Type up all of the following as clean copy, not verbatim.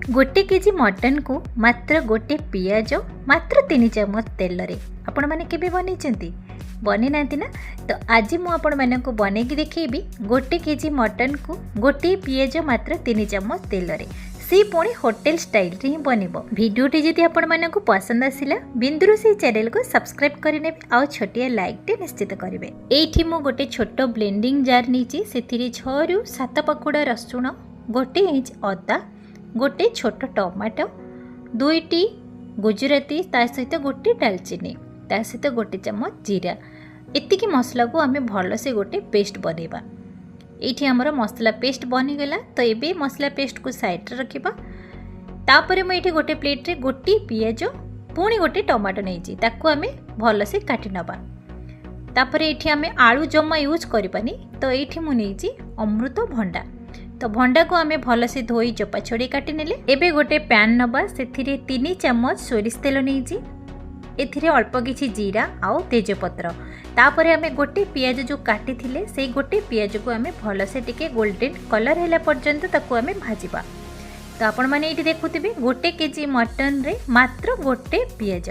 गोटे KG mutton को मात्र गोटे पियाज मात्र 3 चम्मच तेल रे आपण माने केबे बनै बनी ना तो आज मुझे को बन की देखेबी गोटे केजी मटन को गोटे पियाज मात्र 3 चम्मच तेल रे सी पुणी होटेल स्टाइल रे ही बनइबो। वीडियोटी जदि आपण मानकु पसंद आसिला बिंदुरोसेई चैनल को सब्सक्राइब करने आउ छोटिया लाइक टे निश्चित करेंगे। एठी मु गोटे छोट ब्लेंडिंग जार नीची सेथिरे 6 रु 7 पकुड़ा रसुण गोटे इंच अदा गोटे छोट टमाटो 2टी गुजराती ता सहित गोटे दालचीनी ता सहित गोटे चम्मच जीरा एतिकी मसला को आमे भल से गोटे पेस्ट बनइबा। एठी हमर मसला पेस्ट बनिगला तो एबे मसला पेस्ट को साइड रे रखिबा। तापरे मैं एठी गोटे प्लेट रे गोटे पियाज पुणी गोटे टमाटो नैची ताकू आमे भल से काटी नबा। तापरे एठी आमे आलू जम्मा यूज करबानी तो एठी मु नैची अमृत भंडा तो भंडा को आमे भल से धोई चोपा छोड़ी काटी नेले। एबे गोटे पैन नबा सेथिरे 3 चम्मच सोरिष तेल नैची एथिरे अल्प किछि जीरा आउ तेजपत्र तापरे आमे गोटे पियाज जो काटी थिले सेई गोटे पियाज को आमे भल से टिके गोल्डन कलर हैला पर्यंत ताकू आमे भाजिबा। तो आपण माने एठी देखुथिबे गोटे केजी मटन रे मात्र गोटे पियाज।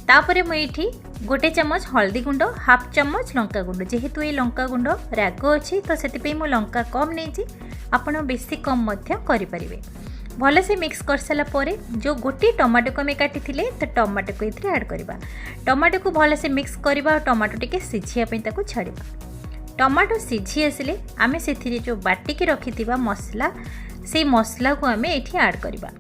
तापरे मु एठी गोटे चम्मच हल्दी गुंड हाफ चम्मच लंका गुंड जेहेतु ये लंका गुंड राग अछि तो सेति पे मु लंका कम नेछि आपण बेसी कम मध्य करि परिबे। भल से मिक्स कर सारा परे जो गोटे टमाटो को आम काटी तो टमाटो को ये ऐड करवा। टमाटो को भल से मिक्स करवा टमाटो टिके सिझिया छाड़वा। टमाटो सिझी आसिले आमे से जो बाटिकी रखि मसला से मसला को आम ये ऐड करवा।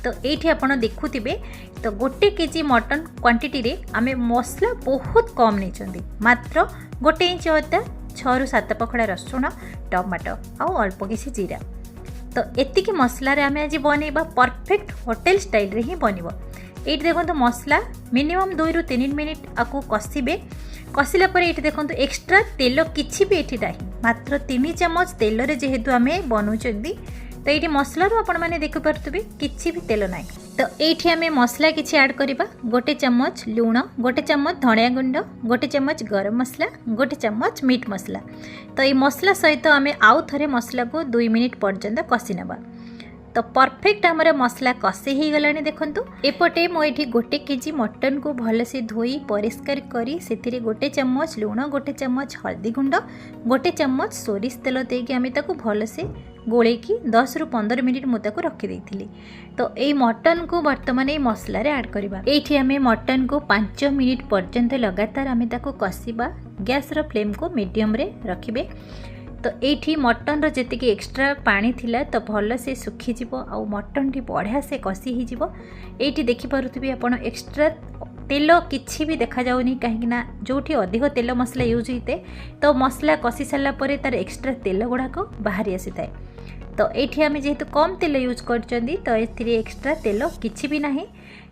तो ये आपड़ देखुवे तो गोटे केजी मटन क्वांटिटी रे आमे मसला बहुत कम नहीं मात्र गोटे इंच अदा 6 रु 7 पकड़ा रसुण टमाटो आउ अल्प किसी जीरा तो एतिकी मसला रे आमे आज बनइबा परफेक्ट होटेल स्टाइल रे ही बनइबो। एठी देखंतु मसला मिनिमम 2 रु 3 मिनिट आकु कसिबे। कसिला पर एठी देखंतु एक्स्ट्रा तेल किछि भी एठी नाही मात्र 3 चम्मच तेल रे जेहेतु आमे बनउचंदी तो ये मसला रू आपण मैंने देखि पारुथिबे किछि भी तेल नाही। तो एठी आमे मसला किछि ऐड करिबा गोटे चम्मच लूण गोटे चम्मच धनिया गुंड गोटे चम्मच गरम मसला गोटे चम्मच मीट मसला। तो ये मसला सहित आमे आउ थरे मसला को 2 मिनिट पर्यंत कसी नबा। तो परफेक्ट हमर मसला कसी ही गलानी देखंतु। एपटे मो एठी गोटे केजी मटन को भल से धोई परिष्कार करी सेथिरे गोटे चम्मच लूण गोटे चम्मच हल्दी गुंड गोटे चम्मच सोरिष तेल देकी आमे ताकू भल से गोले की 10 रु 15 मिनिट मुझे रखी देथिली। तो ये मटन को वर्तमान ये मसला रे ऐड करबा। एठी आमे मटन को 5 मिनिट पर्यंत लगातार आमे ताकू कसीबा। गैस रो फ्लेम को मीडियम रे रखिबे। तो एठी मटन रो जेतिकी एक्स्ट्रा पानी थिला तो भल से सुखी जिवो आउ मटन टी बढ़िया से कसी ही जिवो। एठी देखि पारुथिबे आपण एक्स्ट्रा तेल किछि भी देखा जाउनी काहेकि ना जोठी अधिक तेल मसला यूज होते तो मसला कसी सारा परे तार एक्स्ट्रा तेल गुड़ाक बाहरी आसी थाए। तो एठी आमे जेहेतु कम तेल यूज करचंदी तो एथिरे एक्स्ट्रा तेल किछि भी नाही।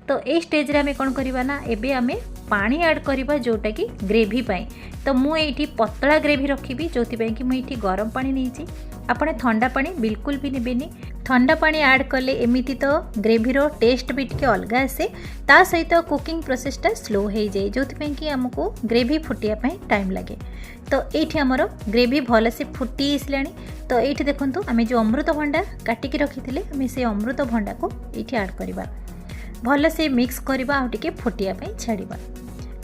तो ए स्टेज रे आमे कोन करिबा ना एबे आमे पानी ऐड करिबा जोटा कि ग्रेवी पाई। तो मु एठी पतला ग्रेवी रखिबी जोति पई कि मु एठी गरम पानी नेछि आपने ठंडा पानी बिल्कुल भी नेबेनी। ठंडा पानी ऐड कले एमिति तो ग्रेवी रो टेस्ट भी टिके अलग आसे ता सहित कुकिंग प्रोसेसटा स्लो हो जाए जोति पई कि हमको ग्रेवी फुटिया पई टाइम लगे। तो एठी हमरो ग्रेवी भल से फुटी आसलानी। तो एठी देखंतु आमे जो अमृत भंडा काटिकी रखिथिले आमे से अमृत भंडा को एठी ऐड करबा। भल से मिक्स करबा आ टिके फुटिया पई छाड़ीबा।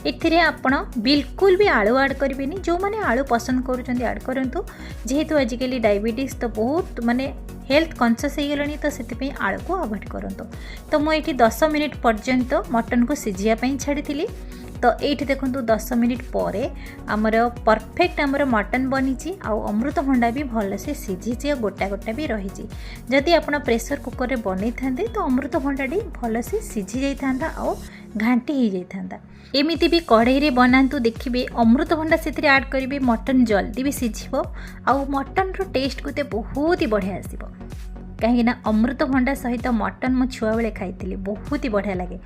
एथिरे आपण बिल्कुल भी आलू ऐड करेंगे जो मैंने आलू पसंद करुँच ऐड करूँ जेहेतु आजिकल डायबिटीज तो बहुत माने हेल्थ कॉन्शियस हो गलानी तो से आलू को अवॉइड करूँ। तो मुझे 10 मिनिट पर्यंत मटन को सिझापी छाड़ी। तो ये देखो 10 मिनिट पर आमर परफेक्ट आमर मटन बनी आउ अमृत भंडा भी भल से सिझी गोटा गोटा भी रही। जदि आप प्रेशर कुकर में बन था तो अमृत भंडाटी भल से सिझी जाता आउ घांटी हो जाता। एमिति भी कढ़ई रे बनातु देखिए अमृत भंडा से ऐड करेंगे मटन जल्दी भी सिझिबो आउ मटन रो टेस्ट को बहुत ही बढ़िया आसीबो। कहीं अमृत भंडा सहित मटन मो छुआ बेले खाई बहुत ही बढ़िया लगे।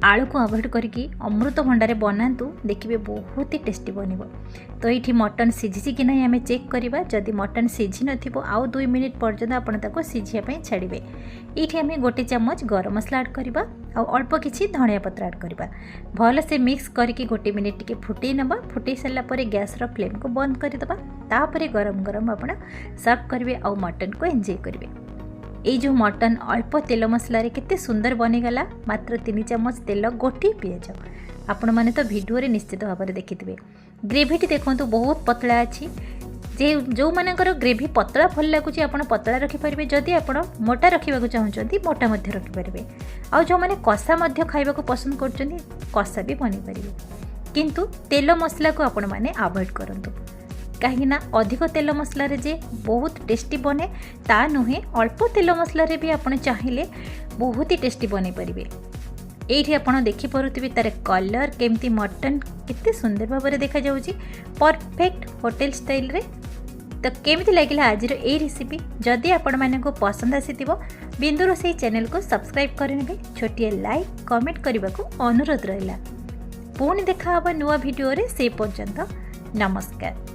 आलू को अवॉइड करके अमृत भंडारे बनातु देखिए बहुत ही टेस्टी बनिबो। तो ये मटन सिझी कि नहीं आम चेक करवा। जदि मटन सिझी नथिबो आउ 2 मिनिट पर्यंत आपण ताको सिझिया छाड़िबे। ये आम गोटे चम्मच गरम मसला ऐड करवा आउ अल्प किछि धनिया पत्र ऐड करवा। भल से मिक्स करके गोटे मिनिट टिके फुटई नबा। फुटई सारा पर गैस रो फ्लेम को बंद करदबा। तापरे गरम गरम आपण सर्व करेंगे आउ मटन को एंजॉय करेंगे। ये जो मटन अल्प तेल मसला केते सुंदर बनीगला। मात्र 3 चमच तेल गोटे पियाज। आपण मैंने तो वीडियो रे निश्चित भाव में देखिथे। ग्रेवीटी देखो बहुत पतला अच्छी। जे जो मानकर ग्रेवी पतला भल लगुच आप पतला रखिपारे। जदि आप मोटा रखा चाहते मोटा रखिपारे। आउ जो मैंने कषा खाइबा पसंद कर कषा भी बनी पारे। किंतु तेल मसला को आपण मैंने अवॉइड करंतु कहीं अधिक तेल मसला जे बहुत टेस्टी बने ता नुहे। अल्प तेल मसला भी आपण चाहिए बहुत ही टेस्टी बन पारे। ये आप देखिपे तार कलर केमती मटन केते सुंदर भाव में देखा जाउची परफेक्ट होटल स्टाइल रे। तो केमिति लागिला आज ये रेसिपी। जदि आपण मानक पसंद आसीथिबो बिंदुरोसेई चैनल को सब्सक्राइब करने छोटिए लाइक कमेंट करने को अनुरोध रहिला। पुणी देखा नुआ वीडियो रे से पर्यंत नमस्कार।